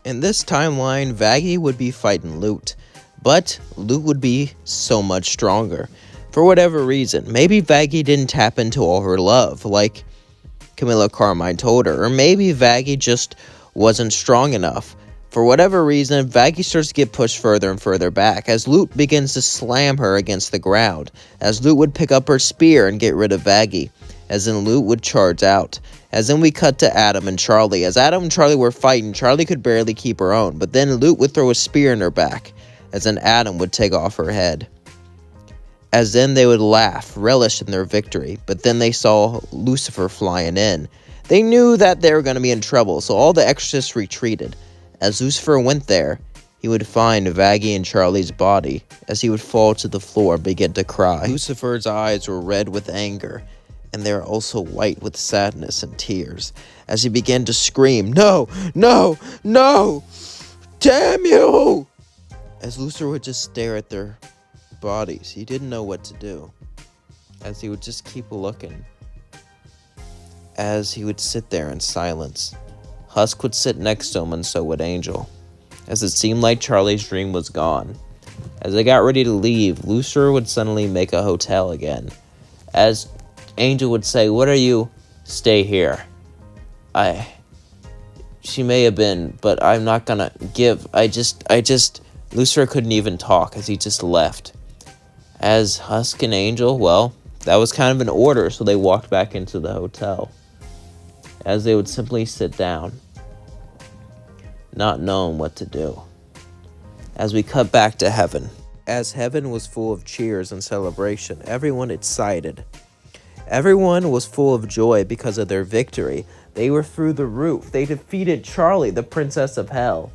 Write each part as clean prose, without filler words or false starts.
In this timeline, Vaggie would be fighting Lute, but Lute would be so much stronger. For whatever reason, maybe Vaggie didn't tap into all her love, like Camilla Carmine told her, or maybe Vaggie just wasn't strong enough. For whatever reason, Vaggie starts to get pushed further and further back, as Lute begins to slam her against the ground, as Lute would pick up her spear and get rid of Vaggie, as in Lute would charge out. As then we cut to Adam and Charlie. As Adam and Charlie were fighting, Charlie could barely keep her own, but then Lute would throw a spear in her back, as then Adam would take off her head. As then they would laugh, relish in their victory, but then they saw Lucifer flying in. They knew that they were going to be in trouble, so all the exorcists retreated. As Lucifer went there, he would find Vaggie and Charlie's body, as he would fall to the floor and begin to cry. Lucifer's eyes were red with anger, and they were also white with sadness and tears, as he began to scream, "No! No! No! Damn you!" As Lucifer would just stare at their bodies, he didn't know what to do, as he would just keep looking, as he would sit there in silence. Husk would sit next to him, and so would Angel, as it seemed like Charlie's dream was gone. As they got ready to leave, Lucifer would suddenly make a hotel again, as Angel would say, "What are you? Stay here. She may have been, but I'm not gonna give. Lucifer couldn't even talk, as he just left. As Husk and Angel, well, that was kind of an order, so they walked back into the hotel, as they would simply sit down, not knowing what to do. As we cut back to heaven. As heaven was full of cheers and celebration, everyone excited. Everyone was full of joy because of their victory. They were through the roof. They defeated Charlie, the princess of hell.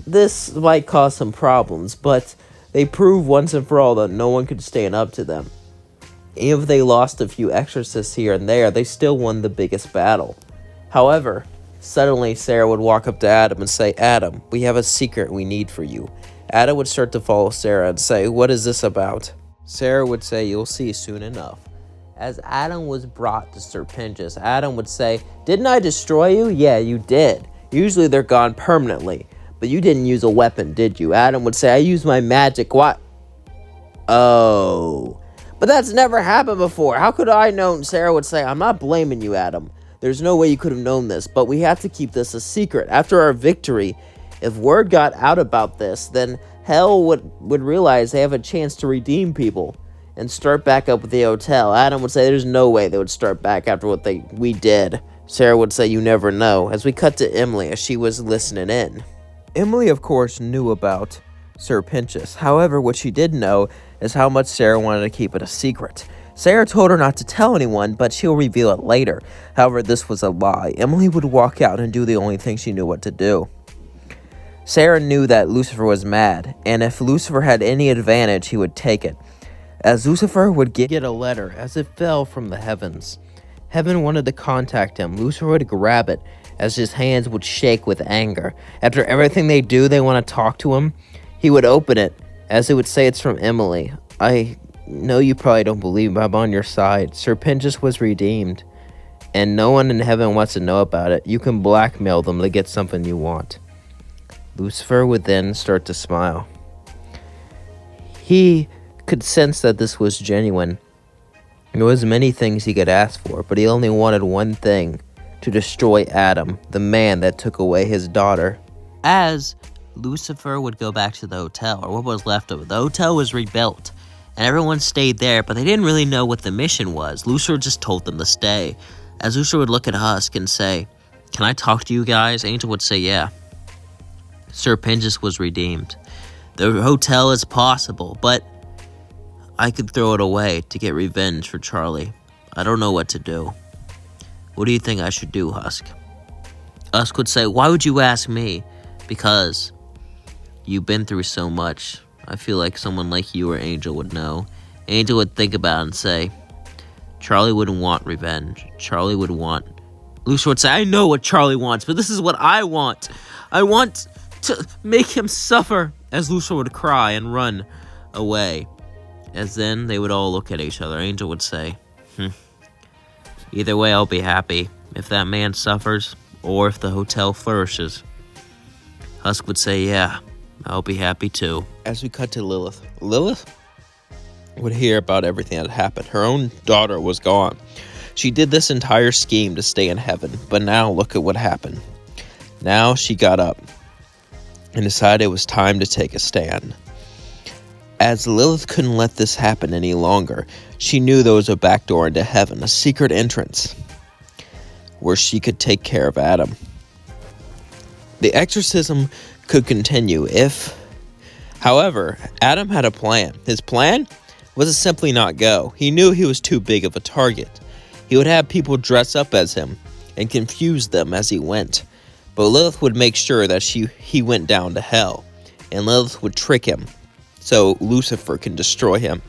This might cause some problems, but they proved once and for all that no one could stand up to them. Even if they lost a few exorcists here and there, they still won the biggest battle. However, suddenly Sarah would walk up to Adam and say, "Adam, we have a secret we need for you." Adam would start to follow Sarah and say, "What is this about?" Sarah would say, "You'll see soon enough." As Adam was brought to Serpentis, Adam would say, "Didn't I destroy you?" "Yeah, you did. Usually they're gone permanently. But you didn't use a weapon, did you?" Adam would say, "I used my magic." "What?" "Oh. But that's never happened before. How could I know?" Sarah would say, "I'm not blaming you, Adam. There's no way you could have known this, but we have to keep this a secret. After our victory, if word got out about this, then hell would realize they have a chance to redeem people and start back up with the hotel." Adam would say, "There's no way they would start back after what we did." Sarah would say, "You never know." As we cut to Emily, as she was listening in. Emily, of course, knew about Serpentis. However, what she did know is how much Sarah wanted to keep it a secret. Sarah told her not to tell anyone, but she'll reveal it later. However, this was a lie. Emily would walk out and do the only thing she knew what to do. Sarah knew that Lucifer was mad, and if Lucifer had any advantage, he would take it. As Lucifer would get a letter as it fell from the heavens. Heaven wanted to contact him. Lucifer would grab it as his hands would shake with anger. After everything they do, they want to talk to him. He would open it as it would say, "It's from Emily. I know you probably don't believe, but I'm on your side. Serpentis was redeemed, and no one in heaven wants to know about it. You can blackmail them to get something you want." Lucifer would then start to smile. He could sense that this was genuine. There was many things he could ask for, but he only wanted one thing: to destroy Adam, the man that took away his daughter. As Lucifer would go back to the hotel, or what was left of it, the hotel was rebuilt, and everyone stayed there, but they didn't really know what the mission was. Lucifer just told them to stay. As Lucifer would look at Husk and say, "Can I talk to you guys?" Angel would say, "Yeah." Serpentis was redeemed. The hotel is possible, but I could throw it away to get revenge for Charlie. I don't know what to do. What do you think I should do, Husk? Husk would say, "Why would you ask me?" "Because you've been through so much. I feel like someone like you or Angel would know." Angel would think about it and say, "Charlie wouldn't want revenge. Charlie would want..." Lucifer would say, "I know what Charlie wants, but this is what I want. I want to make him suffer." As Lucifer would cry and run away. As then they would all look at each other. Angel would say, "Either way, I'll be happy. If that man suffers, or if the hotel flourishes." Husk would say, yeah, I'll be happy too. As we cut to Lilith. Lilith would hear about everything that happened. Her own daughter was gone. She did this entire scheme to stay in heaven, but now look at what happened. Now she got up and decided it was time to take a stand. As Lilith couldn't let this happen any longer, she knew there was a back door into heaven, a secret entrance, where she could take care of Adam. The exorcism could continue if, however, Adam had a plan. His plan was to simply not go. He knew he was too big of a target. He would have people dress up as him and confuse them as he went. But Lilith would make sure that he went down to hell, and Lilith would trick him so Lucifer can destroy him.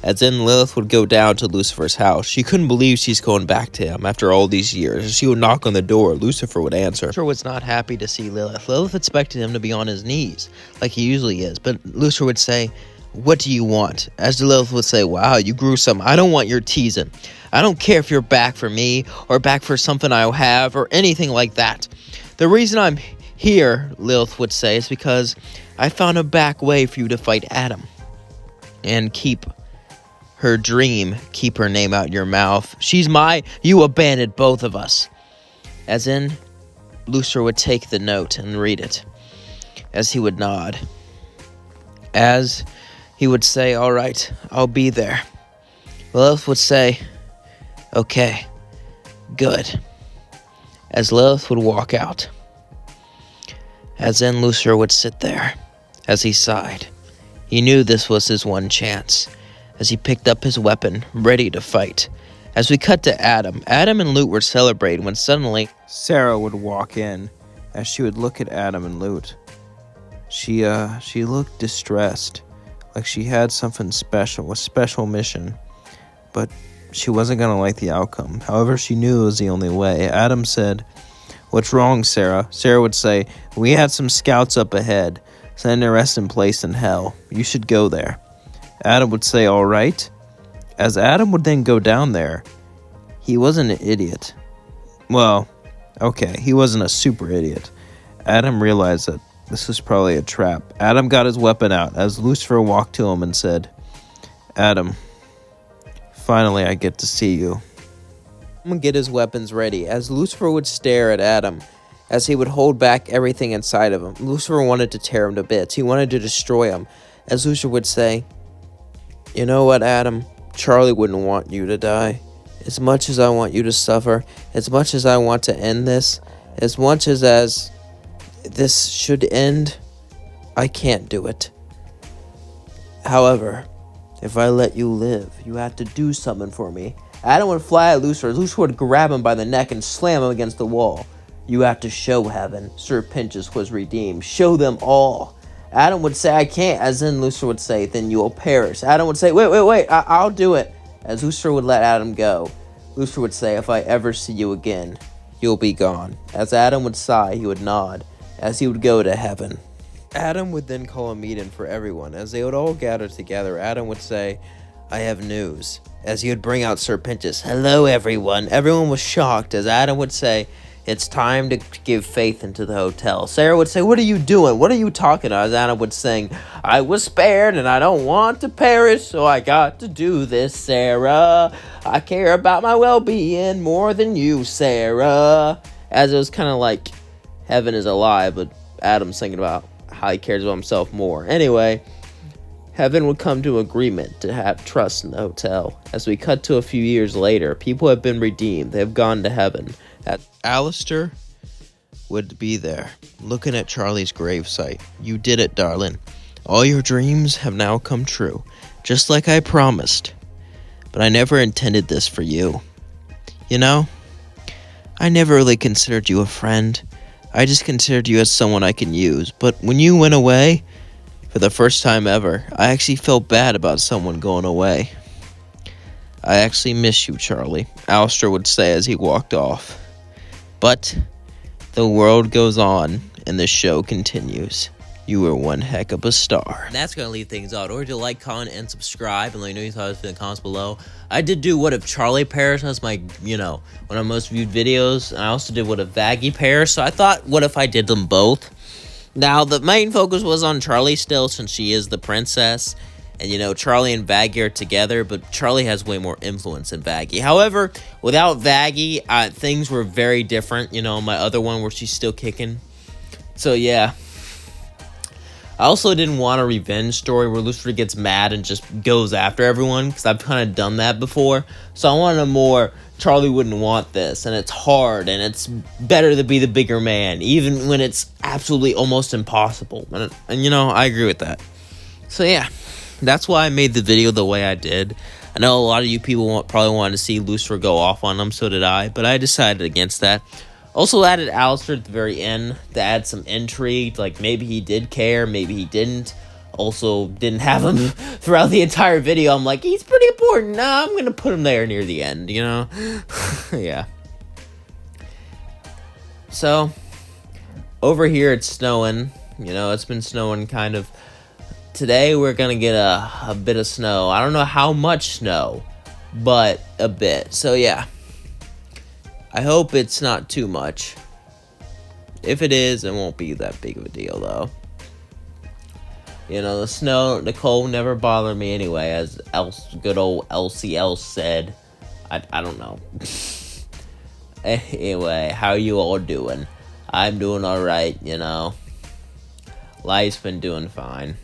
As then Lilith would go down to Lucifer's house. She couldn't believe she's going back to him after all these years. She would knock on the door. Lucifer would answer. Lucifer was not happy to see Lilith. Lilith expected him to be on his knees, like he usually is. But Lucifer would say, what do you want? As Lilith would say, wow, you gruesome. I don't want your teasing. I don't care if you're back for me or back for something I have or anything like that. The reason I'm here, Lilith would say, is because I found a back way for you to fight Adam and keep her dream, keep her name out your mouth. You abandoned both of us. As in, Lucifer would take the note and read it, as he would nod. As he would say, all right, I'll be there. Lilith would say, okay, good. As Lilith would walk out. As then Lucifer would sit there, as he sighed. He knew this was his one chance, as he picked up his weapon, ready to fight. As we cut to Adam and Lute were celebrating when suddenly Sarah would walk in. As she would look at Adam and Lute, she looked distressed, like she had something special, a special mission, but she wasn't going to like the outcome. However, she knew it was the only way. Adam said, what's wrong, Sarah? Sarah would say, we had some scouts up ahead, sending a resting place in hell. You should go there. Adam would say, all right. As Adam would then go down there, he wasn't an idiot. Well, okay, he wasn't a super idiot. Adam realized that this was probably a trap. Adam got his weapon out as Lucifer walked to him and said, Adam, finally I get to see you. I'm gonna get his weapons ready as Lucifer would stare at Adam as he would hold back everything inside of him. Lucifer wanted to tear him to bits. He wanted to destroy him. As Lucifer would say, you know what, Adam? Charlie wouldn't want you to die. As much as I want you to suffer, as much as I want to end this, as much as this should end, I can't do it. However, if I let you live, you have to do something for me. Adam would fly at Lucifer. Lucifer would grab him by the neck and slam him against the wall. You have to show heaven. Sir Pinchas was redeemed. Show them all. Adam would say, I can't. As in Lucifer would say, then you will perish. Adam would say, wait, I'll do it. As Lucifer would let Adam go, Lucifer would say, if I ever see you again, you'll be gone. As Adam would sigh, he would nod, as he would go to heaven. Adam would then call a meeting for everyone. As they would all gather together, Adam would say, I have news. As he would bring out Sir Pinchas, hello everyone. Everyone was shocked as Adam would say, it's time to give faith into the hotel. Sarah would say, what are you doing? What are you talking about? As Adam would sing, I was spared and I don't want to perish, so I got to do this, Sarah. I care about my well-being more than you, Sarah. As it was kind of like heaven is a lie, but Adam's thinking about how he cares about himself more. Anyway, heaven would come to agreement to have trust in the hotel. As we cut to a few years later, people have been redeemed. They have gone to heaven. Alistair would be there, looking at Charlie's gravesite. You did it, darling. All your dreams have now come true, just like I promised. But I never intended this for you. You know, I never really considered you a friend. I just considered you as someone I can use. But when you went away, for the first time ever, I actually felt bad about someone going away. I actually miss you, Charlie, Alistair would say as he walked off. But the world goes on, and the show continues. You were one heck of a star. And that's going to leave things out. Don't forget to like, comment, and subscribe, and let me know your thoughts in the comments below. I did do What If Charlie Perished. That's my, one of my most viewed videos. And I also did What If Vaggie Perished. So I thought, what if I did them both? Now, the main focus was on Charlie still, since she is the princess. And, Charlie and Vaggie are together, but Charlie has way more influence than Vaggie. However, without Vaggie, things were very different, my other one where she's still kicking. So, yeah. I also didn't want a revenge story where Lucifer gets mad and just goes after everyone, because I've kind of done that before. So I wanted a more, Charlie wouldn't want this, and it's hard, and it's better to be the bigger man, even when it's absolutely almost impossible. And I agree with that. So yeah, that's why I made the video the way I did. I know a lot of you people probably wanted to see Lucifer go off on him, so did I, but I decided against that. Also added Alistair at the very end to add some intrigue, like maybe he did care, maybe he didn't. Also didn't have him throughout the entire video. I'm like, he's pretty important. Nah, I'm gonna put him there near the end, Yeah. So, over here it's snowing. It's been snowing kind of. Today we're gonna get a bit of snow. I don't know how much snow, but a bit. So yeah. I hope it's not too much. If it is, it won't be that big of a deal, though. The snow, the cold never bothered me anyway, as good old LCL said. I don't know. Anyway, how you all doing? I'm doing alright, Life's been doing fine.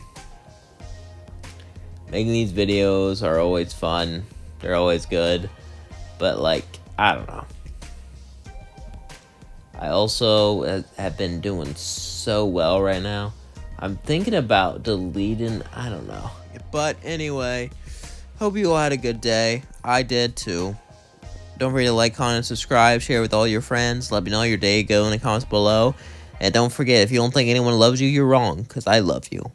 Making these videos are always fun. They're always good. But, I don't know. I also have been doing so well right now. I'm thinking about deleting, I don't know. But anyway, hope you all had a good day. I did too. Don't forget to like, comment, and subscribe. Share with all your friends. Let me know how your day go in the comments below. And don't forget, if you don't think anyone loves you, you're wrong, because I love you.